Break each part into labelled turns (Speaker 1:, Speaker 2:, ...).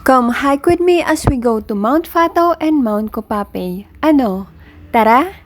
Speaker 1: Come hike with me as we go to Mount Fato and Mount Copape. Ano? Tara?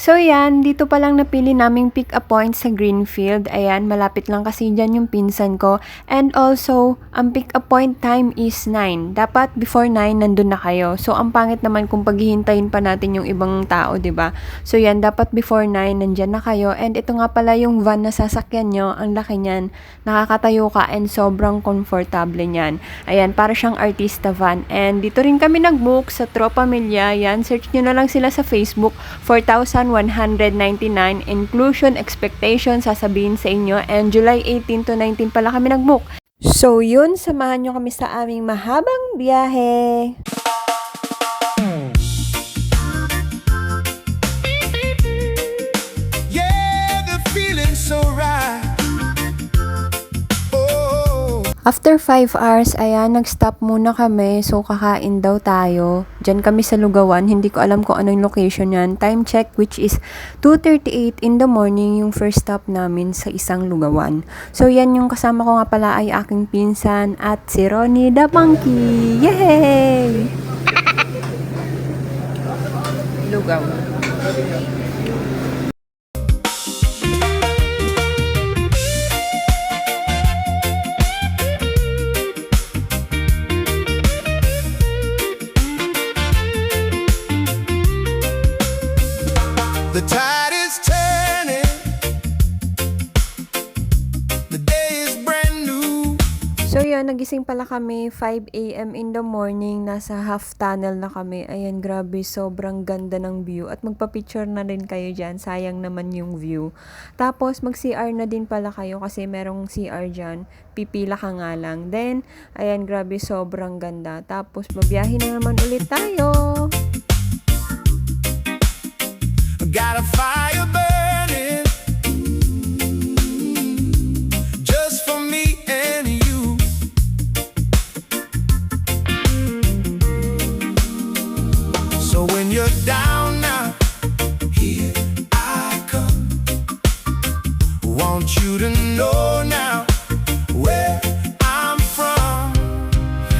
Speaker 1: So yan, dito pa lang napili naming pick a point sa Greenfield. Ayan, malapit lang kasi dyan yung pinsan ko. And also, ang pick a point time is 9. Dapat before 9 nandun na kayo. So ang pangit naman kung paghihintayin pa natin yung ibang tao, 'di ba? So yan, dapat before 9 nandyan na kayo. And ito nga pala yung van na sasakyan nyo. Ang laki niyan. Nakakatayo ka and sobrang comfortable niyan. Ayan, para siyang artista van. And dito rin kami nag-book sa Tropamilya. Yan, search nyo na lang sila sa Facebook. 4,199 inclusion expectation sasabihin sa inyo, and July 18 to 19 pala kami nag-book. So yun, samahan nyo kami sa aming mahabang biyahe.
Speaker 2: Yeah, the feeling so right.
Speaker 1: After 5 hours, ayan, nag-stop muna kami. So, kakain daw tayo. Diyan kami sa Lugawan. Hindi ko alam kung ano yung location yan. Time check, which is 2:38 in the morning, yung first stop namin sa isang Lugawan. So, yan yung kasama ko nga pala ay aking pinsan at si Ronnie the Monkey. Yay! Lugawan.
Speaker 2: The tide is turning. The day is brand new.
Speaker 1: So yun, nagising pala kami 5 a.m. in the morning. Nasa half tunnel na kami. Ayan, grabe, sobrang ganda ng view. At magpa-picture na rin kayo dyan. Sayang naman yung view. Tapos mag-CR na din pala kayo kasi merong CR dyan. Pipila ka nga lang. Then, ayan, grabe, sobrang ganda. Tapos mabiyahe na naman ulit tayo.
Speaker 2: Got a fire burning just for me and you. So when you're down now, here I come. Want you to know now where I'm from.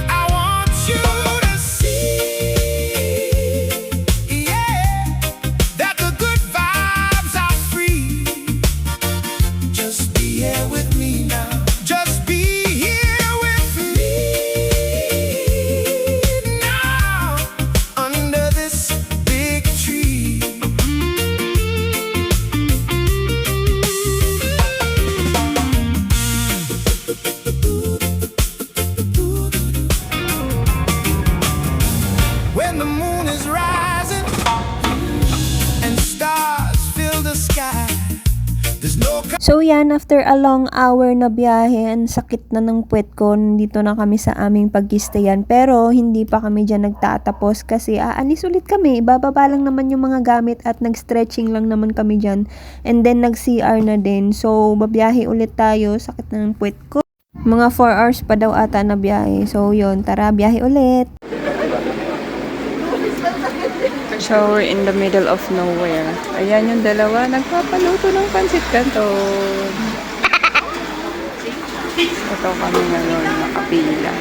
Speaker 2: I want you to see, yeah, that the good vibes are free. Just be here with me now. Just be here with me now, under this big tree. When the moon is rising and stars fill the sky, there's no
Speaker 1: So yan, after a long hour na biyahe, ang sakit na ng puwet ko. Nandito na kami sa aming pag-stayan. Pero hindi pa kami dyan nagtatapos kasi aalis ulit kami. Bababa lang naman yung mga gamit at nag-stretching lang naman kami dyan. And then nag-CR na din. So babiyahe ulit tayo. Sakit na ng puwet ko. Mga 4 hours pa daw ata na biyahe. So yun, tara, biyahe ulit. Shower in the middle of nowhere. Ayan yung dalawa, nagpapaluto ng pansit canton. Ito kami ngayon, nakapila.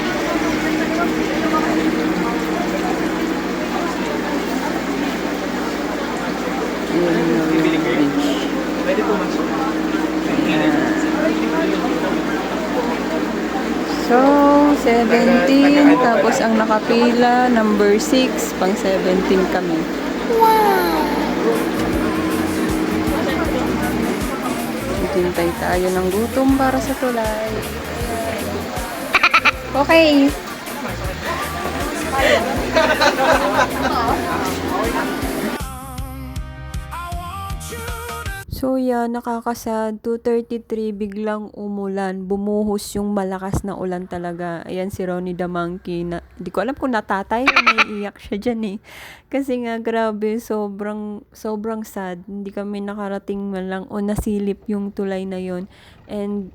Speaker 1: Ayan yung beach.
Speaker 3: Pwede po masuk.
Speaker 1: Ayan. So, 17, tapos ang nakapila, number 6, pang 17 kami. Wow! Hintay tayo ng gutom para sa tulay. Okay. So yan, nakakasad, 2:33, biglang umulan. Bumuhos yung malakas na ulan talaga. Ayan si Ronnie the Monkey. Di ko alam kung natatay o naiiyak siya dyan eh. Kasi nga grabe, sobrang sad. Hindi kami nakarating man lang o nasilip yung tulay na yon. And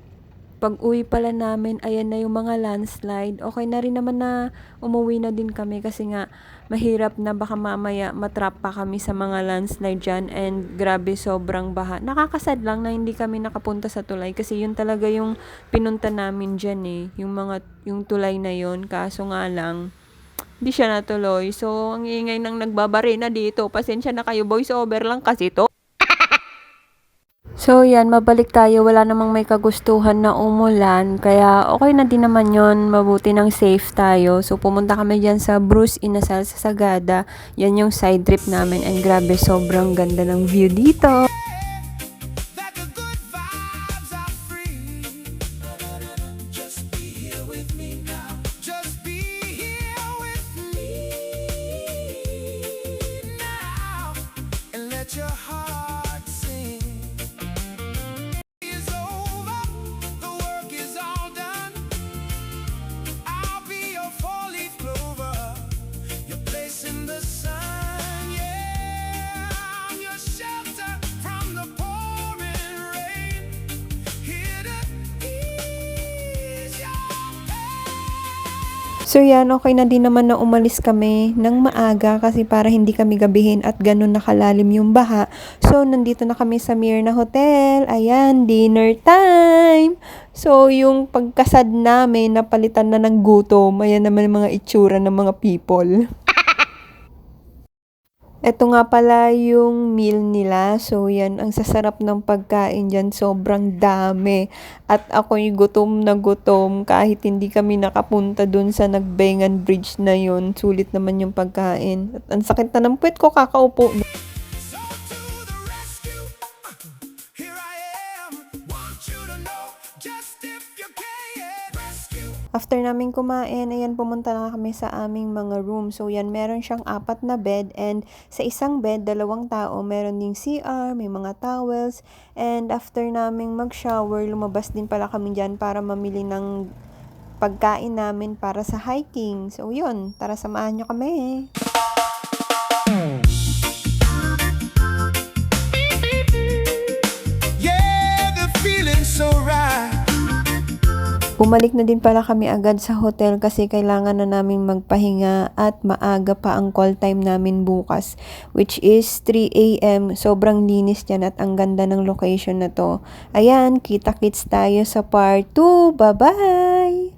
Speaker 1: pag-uwi pala namin, ayan na yung mga landslide. Okay na rin naman na umuwi na din kami kasi nga mahirap na baka mamaya matrap pa kami sa mga landslide dyan and grabe sobrang baha. Nakakasad lang na hindi kami nakapunta sa tulay kasi yun talaga yung pinunta namin dyan eh. Yung tulay na yun. Kaso nga lang, hindi siya natuloy. So, ang ingay nang nagbabarena dito. Pasensya na kayo, voice over lang kasi to. So, yan, mabalik tayo. Wala namang may kagustuhan na umulan. Kaya, okay na din naman yon. Mabuti nang safe tayo. So, pumunta kami dyan sa Bruce Inasal sa Sagada. Yan yung side trip namin. And grabe, sobrang ganda ng view dito.
Speaker 2: That the good vibes are free. Just be here with me now. Just be here with me now. And let your heart sing. Is over, the work is all done. I'll be your four-leaf clover, your place in the sun. Yeah, I'm your shelter from the pouring rain. Here to ease your pain.
Speaker 1: So yan, okay na din naman na umalis kami ng maaga kasi para hindi kami gabihin at ganun nakalalim yung baha. So nandito na kami sa Mirna Hotel. Ayan, dinner time! So yung pagkasad namin, napalitan na ng gutom. Ayan naman yung mga itsura ng mga people. Ito nga pala yung meal nila. So, yan, ang sasarap ng pagkain dyan. Sobrang dami. At ako'y gutom na gutom kahit hindi kami nakapunta dun sa Nagbengan Bridge na yun. Sulit naman yung pagkain. At ang sakit na ng puwet ko, kakaupo.
Speaker 2: So to the rescue, here I am. Want you to know, just if you can, rescue.
Speaker 1: After namin kumain, ayan, pumunta na kami sa aming mga room. So, yan, meron siyang 4 na bed and sa isang bed, 2 tao. Meron ding CR, may mga towels. And after naming mag-shower, lumabas din pala kami dyan para mamili ng pagkain namin para sa hiking. So, yun, tara samahan nyo kami.
Speaker 2: Yeah, the feeling's so right.
Speaker 1: Bumalik na din pala kami agad sa hotel kasi kailangan na naming magpahinga at maaga pa ang call time namin bukas, which is 3 a.m. Sobrang linis yan at ang ganda ng location na to. Ayan, kita-kits tayo sa part 2. Bye-bye!